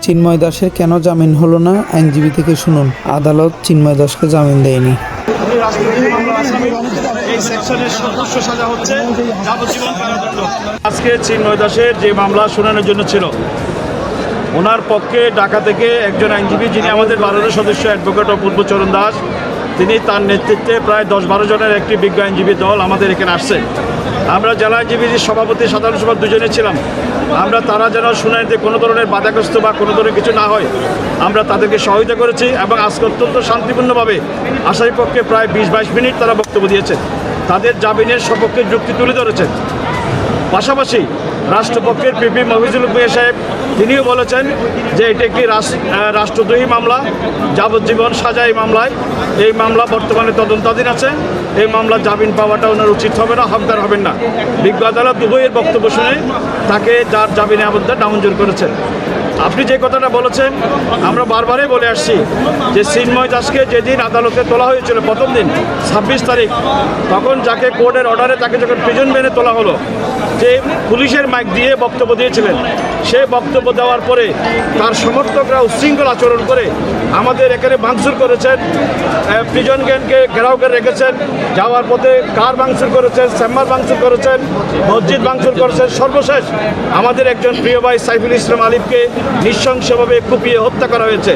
চিন্ময় দাসের কেন জামিন হলো না, আইনজীবী থেকে শুনুন। আদালত চিন্ময় দাসকে জামিন দেয়নি। আজকে চিন্ময় দাসের যে মামলা শুনানোর জন্য ছিল, ওনার পক্ষে ঢাকা থেকে একজন আইনজীবী, যিনি আমাদের 12 সদস্য অ্যাডভোকেট অপূর্বচরণ দাস, তিনি তার নেতৃত্বে প্রায় 10-12 জনের একটি বিজ্ঞ আইনজীবী দল আমাদের এখানে আসছে। আমরা জেলা আইনজীবীর সভাপতি, সাধারণ সভা দুজনে ছিলাম। আমরা তারা যেন শুনানিতে কোনো ধরনের বাধাগ্রস্ত বা কোনো ধরনের কিছু না হয়, আমরা তাদেরকে সহায়তা করেছি এবং আজকে অত্যন্ত শান্তিপূর্ণভাবে আসামি পক্ষে প্রায় 20-22 মিনিট তারা বক্তব্য দিয়েছেন, তাদের জামিনের সপক্ষে যুক্তি তুলে ধরেছেন। পাশাপাশি রাষ্ট্রপক্ষের পিপি মফিজুল হক সাহেব তিনিও বলেছেন যে এটি একটি রাষ্ট্রদ্রোহী মামলা, যাবজ্জীবন সাজা এই মামলায়। এই মামলা বর্তমানে তদন্তাধীন আছে। এই মামলা জামিন পাওয়াটা ওনার উচিত হবে না, হকদার হবেন না। বিজ্ঞ আদালত উভয়ের বক্তব্য শুনে তাকে যার জামিনে আবেদন নামঞ্জুর করেছেন। আপনি যে কথাটা বলেছেন, আমরা বারবারই বলে আসছি যে চিন্ময় দাসকে যেদিন আদালতে তোলা হয়েছিল প্রথম দিন 26 তারিখ, তখন যাকে কোর্টের অর্ডারে তাকে যখন প্রিজন ভ্যানে তোলা হলো, যে পুলিশের মাইক দিয়ে বক্তব্য দিয়েছিলেন, সে বক্তব্য দেওয়ার পরে তার সমর্থকরা উচ্ছৃঙ্খল আচরণ করে আমাদের এখানে ভাঙচুর করেছেন, প্রিজন গ্যানকে ঘেরাও করে রেখেছেন, যাওয়ার পথে কার ভাঙচুর করেছেন, চেম্বার ভাঙচুর করেছেন, মসজিদ ভাঙচুর করেছেন। সর্বশেষ আমাদের একজন প্রিয় ভাই সাইফুল ইসলাম আলিফকে নৃশংসভাবে কুপিয়ে হত্যা করা হয়েছে।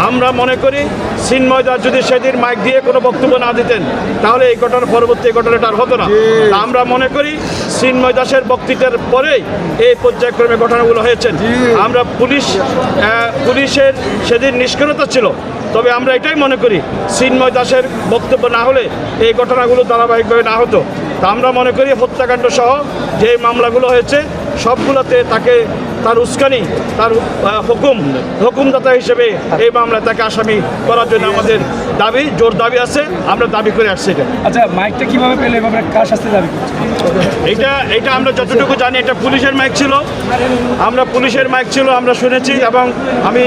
আমরা মনে করি চিন্ময় দাস যদি সেদিন মাইক দিয়ে কোনো বক্তব্য না দিতেন, তাহলে এই ঘটনার পরবর্তী ঘটনাটা আর হতো না। আমরা মনে করি চিন্ময় দাসের বক্তৃতার পরেই এই পর্যায়ক্রমে ঘটনাগুলো হয়েছে। আমরা পুলিশের সেদিন নিষ্ক্রিয়তা ছিল, তবে আমরা এটাই মনে করি চিন্ময় দাসের বক্তব্য না হলে এই ঘটনাগুলো ধারাবাহিকভাবে না হতো। তা আমরা মনে করি হত্যাকাণ্ড সহ যে মামলাগুলো হয়েছে সবগুলোতে তাকে তার উস্কানি, তার হুকুমদাতা হিসেবে এই মামলায় তাকে আসামি করার জন্য আমাদের দাবি, জোর দাবি আছে, আমরা দাবি করে আসছি। এটা আচ্ছা, মাইকটা কিভাবে পেলে এভাবে কার শাস্তি দাবি করছে? এটা আমরা যতটুকু জানি এটা পুলিশের মাইক ছিল। আমরা শুনেছি এবং আমি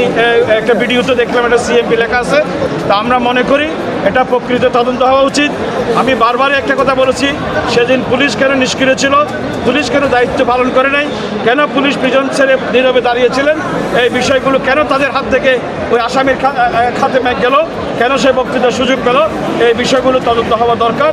একটা ভিডিওতে দেখলাম, এটা সিএমপি লেখা আছে। তা আমরা মনে করি এটা প্রকৃত তদন্ত হওয়া উচিত। আমি বারবারই একটা কথা বলেছি, সেদিন পুলিশ কেন নিষ্ক্রিয় ছিল, পুলিশ কেন দায়িত্ব পালন করে নাই, কেন পুলিশ প্রিজন ছেড়ে নীরবে দাঁড়িয়েছিলেন, এই বিষয়গুলো কেন তাদের হাত থেকে ওই আসামির খাতে গেল, কেন সে বক্তৃতার সুযোগ পেল, এই বিষয়গুলো তদন্ত হওয়া দরকার।